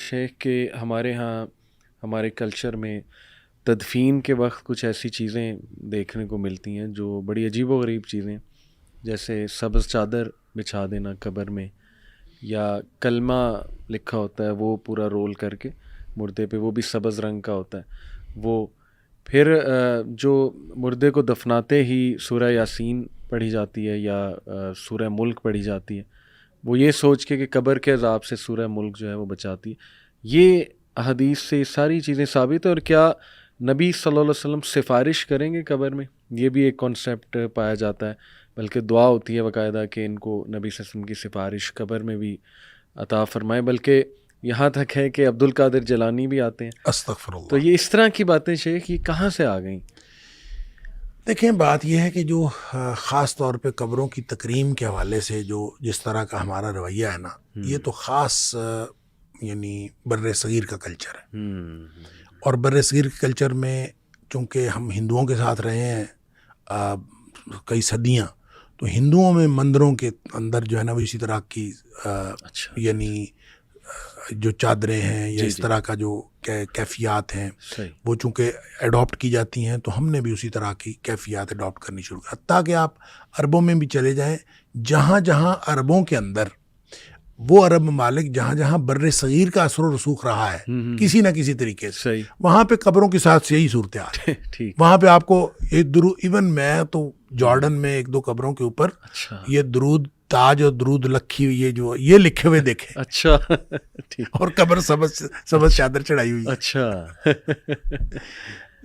شیخ کہ ہمارے ہاں ہمارے کلچر میں تدفین کے وقت کچھ ایسی چیزیں دیکھنے کو ملتی ہیں جو بڑی عجیب و غریب چیزیں، جیسے سبز چادر بچھا دینا قبر میں، یا کلمہ لکھا ہوتا ہے وہ پورا رول کر کے مردے پہ، وہ بھی سبز رنگ کا ہوتا ہے وہ. پھر جو مردے کو دفناتے ہی سورہ یاسین پڑھی جاتی ہے یا سورہ ملک پڑھی جاتی ہے، وہ یہ سوچ کے کہ قبر کے عذاب سے سورہ ملک جو ہے وہ بچاتی ہے. یہ حدیث سے ساری چیزیں ثابت ہیں. اور کیا نبی صلی اللہ علیہ وسلم سفارش کریں گے قبر میں؟ یہ بھی ایک کانسیپٹ پایا جاتا ہے، بلکہ دعا ہوتی ہے باقاعدہ کہ ان کو نبی صلی اللہ علیہ وسلم کی سفارش قبر میں بھی عطا فرمائے، بلکہ یہاں تک ہے کہ عبد القادر جیلانی بھی آتے ہیں. استغفر اللہ. تو یہ اس طرح کی باتیں شیخ یہ کہاں سے آ گئیں؟ دیکھیں، بات یہ ہے کہ جو خاص طور پہ قبروں کی تکریم کے حوالے سے جو جس طرح کا ہمارا رویہ ہے نا، یہ تو خاص یعنی بر صغیر کا کلچر ہے. اور بر صغیر کے کلچر میں چونکہ ہم ہندوؤں کے ساتھ رہے ہیں کئی صدیاں، تو ہندوؤں میں مندروں کے اندر جو ہے نا وہ اسی طرح کی یعنی جو چادریں ہیں یا اس طرح کا جو کیفیات ہیں وہ چونکہ ایڈاپٹ کی جاتی ہیں، تو ہم نے بھی اسی طرح کی کیفیات ایڈاپٹ کرنی شروع کی. حتیٰ کہ آپ عربوں میں بھی چلے جائیں، جہاں جہاں عربوں کے اندر وہ عرب ممالک جہاں جہاں بر صغیر کا اثر و رسوخ رہا ہے کسی نہ کسی طریقے سے، وہاں پہ قبروں کے ساتھ یہی صورتحال ہے. وہاں پہ آپ کو ایون میں تو جارڈن میں ایک دو قبروں کے اوپر یہ درود تاج اور درود لکھی ہوئی ہے جو یہ لکھے ہوئے دیکھے. اچھا. اور قبر سبز چادر چڑھائی ہوئی. اچھا.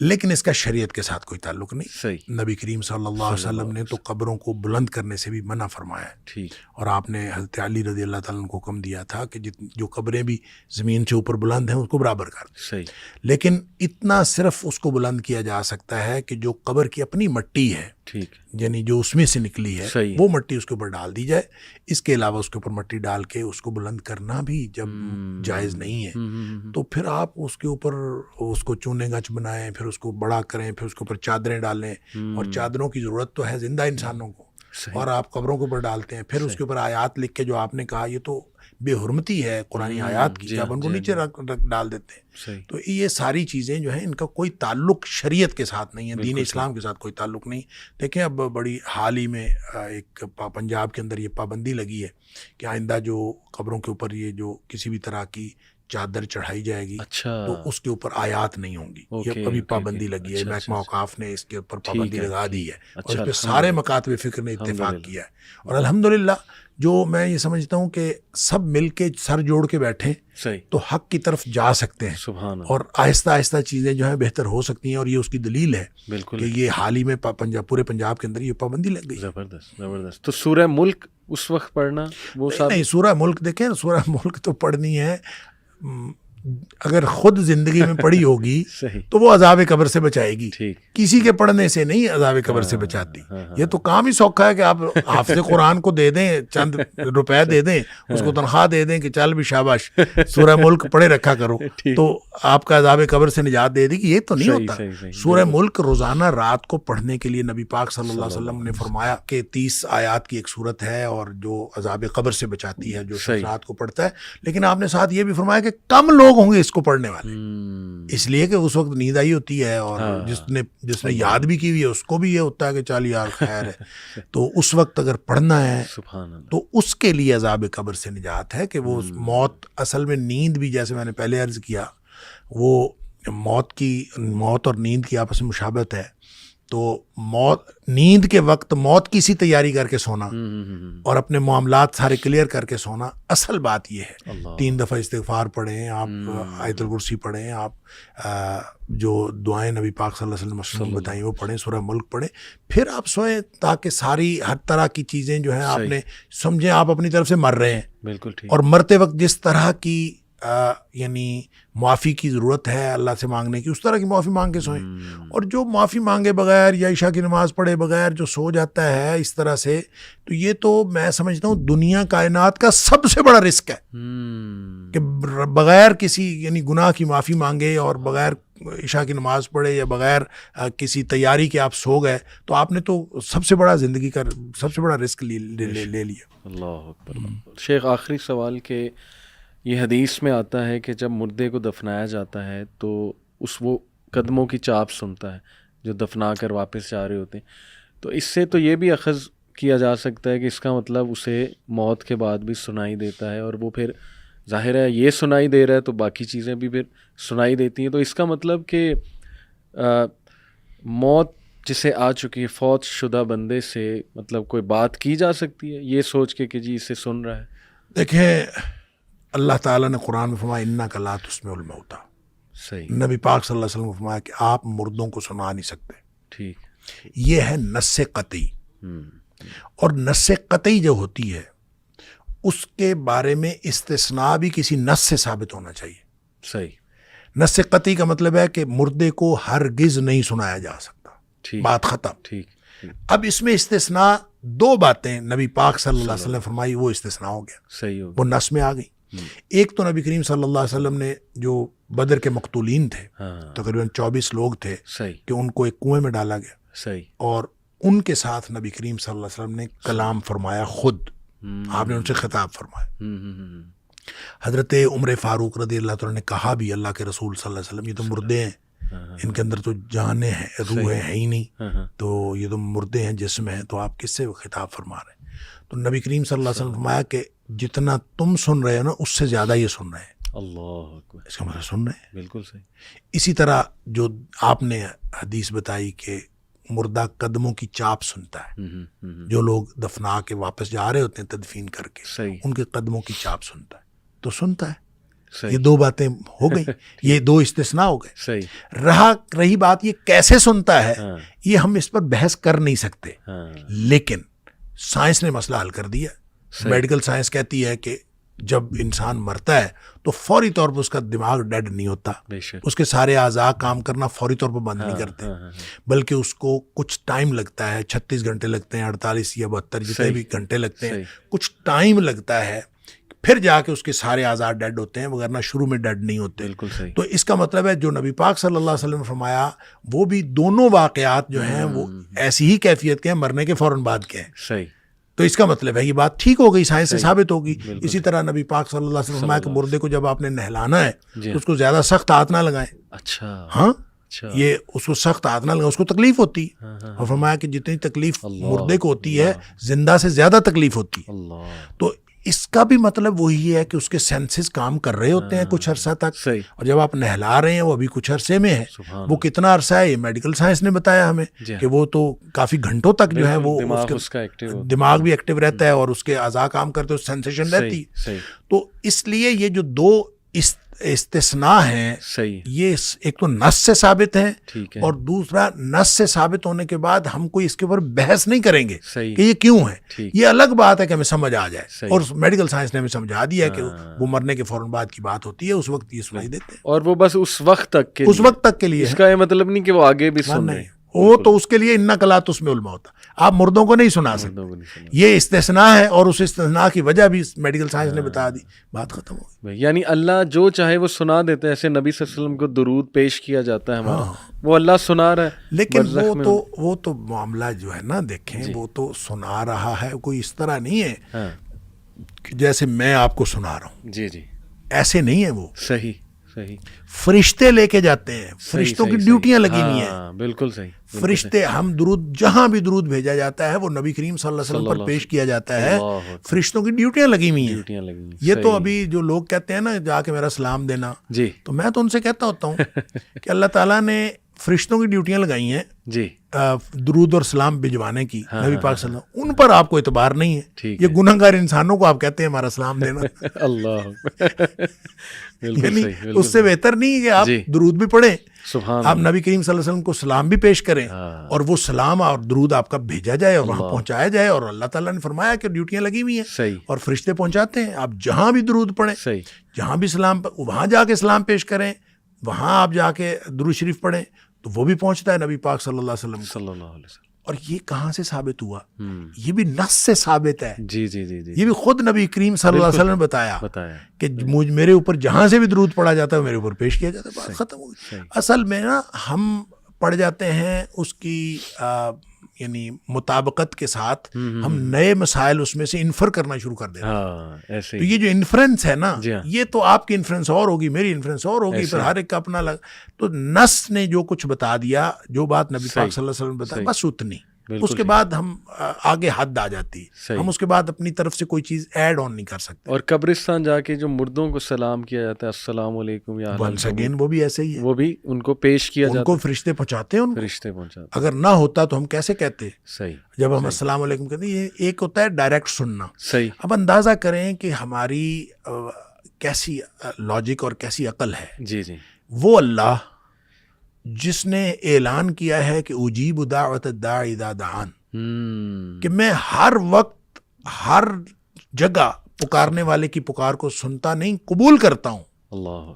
لیکن اس کا شریعت کے ساتھ کوئی تعلق نہیں. نبی کریم صلی اللہ علیہ وسلم نے تو قبروں کو بلند کرنے سے بھی منع فرمایا ہے. اور آپ نے حضرت علی رضی اللہ تعالیٰ عنہ کو حکم دیا تھا کہ جو قبریں بھی زمین سے اوپر بلند ہیں اس کو برابر کر دیں. لیکن اتنا صرف اس کو بلند کیا جا سکتا ہے کہ جو قبر کی اپنی مٹی ہے، یعنی جو اس میں سے نکلی ہے وہ مٹی اس کے اوپر ڈال دی جائے. اس کے علاوہ اس کے اوپر مٹی ڈال کے اس کو بلند کرنا بھی جب جائز نہیں ہے، تو پھر آپ اس کے اوپر اس کو چونے گچ بنائیں، پھر اس کو بڑا کریں، پھر اس کے اوپر چادریں ڈالیں. اور چادروں کی ضرورت تو ہے زندہ انسانوں کو، اور آپ قبروں کے اوپر ڈالتے ہیں. پھر اس کے اوپر آیات لکھ کے جو آپ نے کہا یہ تو بے حرمتی ہے قرآنی آیات کی، آپ ان کو نیچے رکھ ڈال دیتے ہیں. تو یہ ساری چیزیں جو ہیں ان کا کوئی تعلق شریعت کے ساتھ نہیں ہے، دین اسلام کے ساتھ کوئی تعلق نہیں. دیکھیں اب بڑی حال ہی میں ایک پنجاب کے اندر یہ پابندی لگی ہے کہ آئندہ جو قبروں کے اوپر یہ جو کسی بھی طرح کی چادر چڑھائی جائے گی تو اس کے اوپر آیات نہیں ہوں گی. یہ ابھی پابندی لگی ہے، محکمہ اوقاف نے اس کے اوپر پابندی لگا دی ہے، اور اس پہ سارے مکاتب فکر نے اتفاق کیا ہے. اور الحمدللہ جو میں یہ سمجھتا ہوں کہ سب مل کے سر جوڑ کے بیٹھیں تو حق کی طرف جا سکتے ہیں، اور آہستہ آہستہ چیزیں جو ہیں بہتر ہو سکتی ہیں. اور یہ اس کی دلیل ہے کہ یہ حال ہی میں پورے پنجاب کے اندر یہ پابندی لگ گئی. زبردست. تو سورہ ملک اس وقت پڑھنا وہ نہیں، سورہ ملک دیکھیں، سورہ ملک تو پڑھنی ہے، اگر خود زندگی میں پڑھی ہوگی تو وہ عذاب قبر سے بچائے گی، کسی کے پڑھنے سے نہیں عذاب قبر سے بچاتی. یہ تو کام ہی سوکھا ہے کہ آپ حافظ قرآن کو دے دیں، چند روپے دے دیں، اس کو تنخواہ دے دیں کہ چل بھی شاباش سورہ ملک پڑھے رکھا کرو تو آپ کا عذاب قبر سے نجات دے دے گی. یہ تو نہیں ہوتا. سورہ ملک روزانہ رات کو پڑھنے کے لیے نبی پاک صلی اللہ علیہ وسلم نے فرمایا کہ 30 آیات کی ایک صورت ہے اور جو عذاب قبر سے بچاتی ہے جو شخص رات کو پڑھتا ہے. لیکن آپ نے ساتھ یہ بھی فرمایا کہ کم لوگ ہوں گے اس کو پڑھنے والے، اس لیے کہ اس وقت نیند آئی ہوتی ہے، اور جس نے یاد بھی کی ہوئی ہے اس کو بھی یہ ہوتا ہے کہ چل یار خیر ہے. تو اس وقت اگر پڑھنا ہے تو اس کے لیے عذاب قبر سے نجات ہے کہ وہ موت، اصل میں نیند بھی جیسے میں نے پہلے عرض کیا وہ موت اور نیند کی آپس میں مشابہت ہے. تو نیند کے وقت موت کی سی تیاری کر کے سونا اور اپنے معاملات سارے کلیئر کر کے سونا، اصل بات یہ ہے. 3 دفعہ استغفار پڑھیں آپ، آیت الکرسی پڑھیں آپ، جو دعائیں نبی پاک صلی اللہ علیہ وسلم بتائیں وہ پڑھیں، سورہ ملک پڑھیں، پھر آپ سوئیں تاکہ ساری ہر طرح کی چیزیں جو ہیں آپ نے سمجھیں آپ اپنی طرف سے مر رہے ہیں. بالکل ٹھیک. اور مرتے وقت جس طرح کی یعنی معافی کی ضرورت ہے اللہ سے مانگنے کی، اس طرح کی معافی مانگ کے سوئیں. اور جو معافی مانگے بغیر یا عشاء کی نماز پڑھے بغیر جو سو جاتا ہے اس طرح سے، تو یہ تو میں سمجھتا ہوں دنیا کائنات کا سب سے بڑا رسک ہے کہ بغیر کسی یعنی گناہ کی معافی مانگے اور بغیر عشاء کی نماز پڑھے یا بغیر کسی تیاری کے آپ سو گئے، تو آپ نے تو سب سے بڑا زندگی کا سب سے بڑا رسک لے لیا. اللہ اکبر. شیخ آخری سوال کہ یہ حدیث میں آتا ہے کہ جب مردے کو دفنایا جاتا ہے تو وہ قدموں کی چاپ سنتا ہے جو دفنا کر واپس جا رہے ہوتے ہیں. تو اس سے تو یہ بھی اخذ کیا جا سکتا ہے کہ اس کا مطلب اسے موت کے بعد بھی سنائی دیتا ہے, اور وہ پھر ظاہر ہے یہ سنائی دے رہا ہے تو باقی چیزیں بھی پھر سنائی دیتی ہیں. تو اس کا مطلب کہ موت جسے آ چکی ہے فوت شدہ بندے سے مطلب کوئی بات کی جا سکتی ہے یہ سوچ کے کہ جی اسے سن رہا ہے. دیکھیں اللہ تعالیٰ نے قرآن میں فرمایا انک لا تسمع الموتیٰ. صحیح. نبی پاک صلی اللہ علیہ وسلم نے فرمایا کہ آپ مردوں کو سنا نہیں سکتے. ٹھیک. یہ ہے نص قطعی. اور نص قطعی جو ہوتی ہے اس کے بارے میں استثناء بھی کسی نص سے ثابت ہونا چاہیے. صحیح. نص قطعی کا مطلب ہے کہ مردے کو ہرگز نہیں سنایا جا سکتا. ٹھیک. بات ختم. ٹھیک. اب اس میں استثناء دو باتیں نبی پاک صلی اللہ علیہ وسلم نے فرمائی, وہ استثناء ہو گیا, صحیح ہو وہ نص میں آ گئی. ایک تو نبی کریم صلی اللہ علیہ وسلم نے جو بدر کے مقتولین تھے تقریباً 24 لوگ تھے صحیح کہ ان کو ایک کنویں میں ڈالا گیا, صحیح, اور ان کے ساتھ نبی کریم صلی اللہ علیہ وسلم نے کلام فرمایا. خود آپ نے ان سے خطاب فرمایا. حضرت عمر فاروق رضی اللہ عنہ نے کہا بھی اللہ کے رسول صلی اللہ علیہ وسلم یہ تو مردے ہیں, ان کے اندر تو جانیں ہیں, روحیں ہیں ہی نہیں, تو یہ تو مردے ہیں, جسم ہیں, تو آپ کس سے خطاب فرما رہے ہیں؟ تو نبی کریم صلی اللہ علیہ وسلم نے فرمایا کہ جتنا تم سن رہے ہو نا اس سے زیادہ یہ سن رہے ہیں. اللہ اکبر. اس کا مطلب سن رہے ہیں. بالکل صحیح. اسی طرح جو آپ نے حدیث بتائی کہ مردہ قدموں کی چاپ سنتا ہے, جو لوگ دفنا کے واپس جا رہے ہوتے ہیں تدفین کر کے, صحیح, ان کے قدموں کی چاپ سنتا ہے, تو سنتا ہے. صحیح. یہ دو باتیں ہو گئی, یہ دو استثناء ہو گئے. صحیح. رہی بات یہ کیسے سنتا ہے, یہ ہم اس پر بحث کر نہیں سکتے, لیکن سائنس نے مسئلہ حل کر دیا. میڈیکل سائنس کہتی ہے کہ جب انسان مرتا ہے تو فوری طور پر اس کا دماغ ڈیڈ نہیں ہوتا, اس کے سارے اعضاء کام کرنا فوری طور پر بند نہیں کرتے, بلکہ اس کو کچھ ٹائم لگتا ہے, 36 گھنٹے لگتے ہیں, 48 یا 72 جتنے بھی گھنٹے لگتے ہیں, کچھ ٹائم لگتا ہے, پھر جا کے اس کے سارے اعضاء ڈیڈ ہوتے ہیں, وغیرہ شروع میں ڈیڈ نہیں ہوتے. تو اس کا مطلب ہے جو نبی پاک صلی اللہ علیہ وسلم نے فرمایا وہ بھی دونوں واقعات جو ہیں وہ ایسی ہی کیفیت کے ہیں, مرنے کے فوراً بعد کے ہیں. صحیح. تو اس کا مطلب ہے یہ بات ٹھیک ہو گئی, سائنس سے ثابت ہوگی. اسی طرح نبی پاک صلی اللہ علیہ وسلم نے فرمایا کہ مردے کو جب آپ نے نہلانا ہے تو اس کو زیادہ سخت ہاتھ نہ لگائیں. اچھا. ہاں, یہ اس کو سخت ہاتھ نہ لگائیں, اس کو تکلیف ہوتی. اور فرمایا کہ جتنی تکلیف مردے کو ہوتی ہے زندہ سے زیادہ تکلیف ہوتی. تو اس کا بھی مطلب وہی ہے کہ اس کے سینسز کام کر رہے ہوتے ہیں کچھ عرصہ تک, اور جب آپ نہلا رہے ہیں وہ ابھی کچھ عرصے میں ہے. وہ کتنا عرصہ ہے یہ میڈیکل سائنس نے بتایا ہمیں کہ وہ تو کافی گھنٹوں تک جو ہے وہ دماغ بھی ایکٹیو رہتا ہے اور اس کے اعضاء کام کرتے ہیں, سینسیشن رہتی. تو اس لیے یہ جو دو استثناء ہیں یہ ایک تو نص سے ثابت ہیں, اور دوسرا نص سے ثابت ہونے کے بعد ہم کوئی اس کے اوپر بحث نہیں کریں گے کہ یہ کیوں ہے. یہ الگ بات ہے کہ ہمیں سمجھ آ جائے, اور میڈیکل سائنس نے ہمیں سمجھا دیا کہ وہ مرنے کے فوراً بعد کی بات ہوتی ہے, اس وقت یہ سنائی دیتے ہیں, اور وہ بس اس وقت تک کے لیے. اس کا یہ مطلب نہیں کہ وہ آگے بھی سن رہے ہیں, وہ تو اس کے لیے انک لا تسمع الموتیٰ, آپ مردوں کو نہیں سنا سکتے. یہ استثناء ہے, اور اس استثناء کی وجہ بھی میڈیکل سائنس نے بتا دی, بات ختم ہو گئی. یعنی اللہ جو چاہے وہ سنا دیتا ہے. ایسے نبی صلی اللہ علیہ وسلم کو درود پیش کیا جاتا ہے ہمارا, وہ اللہ سنا رہا ہے. لیکن وہ تو معاملہ جو ہے نا, دیکھیں وہ تو سنا رہا ہے, کوئی اس طرح نہیں ہے جیسے میں آپ کو سنا رہا ہوں. جی جی, ایسے نہیں ہے وہ. صحیح صحیح. فرشتے لے کے جاتے ہیں, فرشتوں کی ڈیوٹیاں لگی ہوئی ہیں. بالکل صحیح. فرشتے, ہم درود جہاں بھی درود بھیجا جاتا ہے وہ نبی کریم صلی اللہ علیہ وسلم پر پیش کیا جاتا ہے, فرشتوں کی ڈیوٹیاں لگی ہوئی ہیں. یہ تو ابھی جو لوگ کہتے ہیں نا جا کے میرا سلام دینا, تو میں تو ان سے کہتا ہوتا ہوں کہ اللہ تعالیٰ نے فرشتوں کی ڈیوٹیاں لگائی ہیں جی درود اور سلام بھجوانے کی نبی پاک صلی اللہ علیہ وسلم, ان پر آپ کو اعتبار نہیں ہے. یہ گنہگار انسانوں کو آپ کہتے ہیں ہمارا سلام دینا. اللہ, یعنی اس سے بہتر نہیں ہے کہ آپ درود بھی پڑھیں, آپ نبی کریم صلی اللہ علیہ وسلم کو سلام بھی پیش کریں, اور وہ سلام اور درود آپ کا بھیجا جائے اور وہاں پہنچایا جائے. اور اللہ تعالیٰ نے فرمایا کہ ڈیوٹیاں لگی ہوئی ہیں اور فرشتے پہنچاتے ہیں. آپ جہاں بھی درود پڑھیں, جہاں بھی سلام, وہاں جا کے سلام پیش کریں, وہاں آپ جا کے درود شریف پڑھیں, تو وہ بھی پہنچتا ہے نبی پاک صلی اللہ علیہ وسلم. اور یہ کہاں سے ثابت ہوا؟ یہ بھی نص سے ثابت ہے. جی جی جی, یہ بھی خود نبی کریم صلی اللہ علیہ وسلم نے بتایا کہ میرے اوپر جہاں سے بھی درود پڑھا جاتا ہے میرے اوپر پیش کیا جاتا ہے. بات ختم ہو گئی. اصل میں نا ہم پڑھ جاتے ہیں اس کی یعنی مطابقت کے ساتھ ہم نئے مسائل اس میں سے انفر کرنا شروع کر دیتے ہیں. ہاں ایسے تو ہی. یہ جو انفرنس ہے نا جی ہاں. یہ تو آپ کی انفرنس اور ہوگی, میری انفرنس اور ہوگی, پھر ہر ایک کا اپنا تو نص نے جو کچھ بتا دیا, جو بات نبی پاک صلی اللہ علیہ وسلم نے بتایا, بس اتنی. اس کے بعد ہم آگے حد آ جاتی ہے, ہم اس کے بعد اپنی طرف سے کوئی چیز ایڈ آن نہیں کر سکتے. اور قبرستان جا کے جو مردوں کو سلام کیا جاتا ہے, السلام علیکم یا ونس اگین وہ بھی ایسے ہی ہے, وہ بھی ان کو پیش کیا ان جاتا کو فرشتے پہنچاتے ہیں, ان کو فرشتے پہنچاتے. اگر نہ ہوتا تو ہم کیسے کہتے صحیح. جب ہم السلام علیکم کہتے ہیں. یہ ایک ہوتا ہے ڈائریکٹ سننا. صحیح. اب اندازہ کریں کہ ہماری کیسی لاجک اور کیسی عقل ہے. جی جی. وہ اللہ جس نے اعلان کیا ہے کہ اجیب دعوت الداعی اذا دعان, کہ میں ہر وقت ہر جگہ پکارنے والے کی پکار کو سنتا نہیں, قبول کرتا ہوں. اللہ.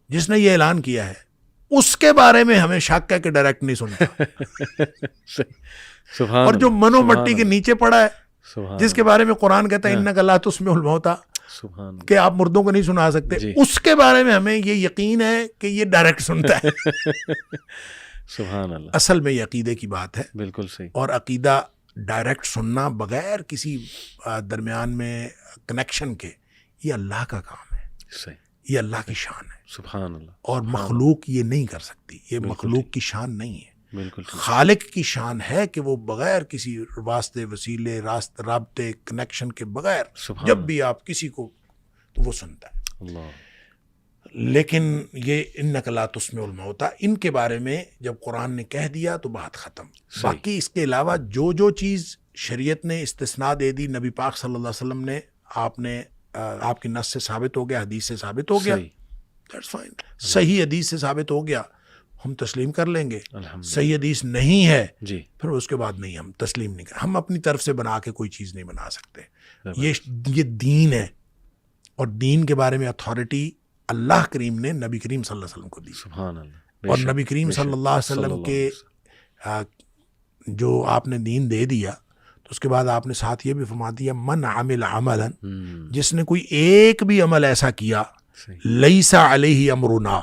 جس نے یہ اعلان کیا ہے اس کے بارے میں ہمیں شک ہے کہ ڈائریکٹ نہیں سنتا. سبحان. اور جو منو مٹی کے نیچے پڑا ہے, جس کے بارے میں قرآن کہتا ہے انک لا تسمع الموتیٰ, کہ آپ مردوں کو نہیں سنا سکتے, اس کے بارے میں ہمیں یہ یقین ہے کہ یہ ڈائریکٹ سنتا ہے. سبحان اللہ. اصل میں یہ عقیدے کی بات ہے. بالکل صحیح. اور عقیدہ ڈائریکٹ سننا بغیر کسی درمیان میں کنیکشن کے, یہ اللہ کا کام ہے. صحیح. یہ اللہ کی شان ہے. سبحان اللہ. اور مخلوق یہ نہیں کر سکتی, یہ مخلوق کی شان نہیں ہے. بالکل. خالق کی شان ہے کہ وہ بغیر کسی واسطے وسیلے رابطے کنیکشن کے بغیر جب بھی آپ کسی کو تو وہ سنتا ہے. اللہ. لیکن یہ انک لا تسمع الموتیٰ, ان کے بارے میں جب قرآن نے کہہ دیا تو بات ختم. باقی اس کے علاوہ جو چیز شریعت نے استثناء دے دی, نبی پاک صلی اللہ علیہ وسلم نے آپ کی نص سے ثابت ہو گیا, حدیث سے ثابت ہو گیا, دیٹس فائن. صحیح حدیث سے ثابت ہو گیا, ہم تسلیم کر لیں گے. صحیح حدیث نہیں ہے جی, پھر اس کے بعد نہیں, ہم تسلیم نہیں کریں. ہم اپنی طرف سے بنا کے کوئی چیز نہیں بنا سکتے. یہ دین ہے, اور دین کے بارے میں اتھارٹی اللہ کریم نے نبی کریم صلی اللہ علیہ وسلم کو دی. سبحان اللہ. اور نبی کریم صلی اللہ علیہ وسلم کے جو آپ نے دین دے دیا تو اس کے بعد آپ نے ساتھ یہ بھی فرما دیا, من عمل عملا, جس نے کوئی ایک بھی عمل ایسا کیا, لیس علیہ امرنا,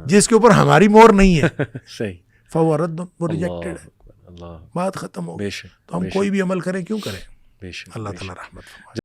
جس کے اوپر ہماری مہر نہیں ہے, صحیح, فہو رد, وہ ریجیکٹڈ ہے. اللہ. بات ختم ہو گئی. بے شک. تو ہم کوئی بھی عمل کریں کیوں کریں. بے شک. اللہ تعالیٰ رحمت فرمائے.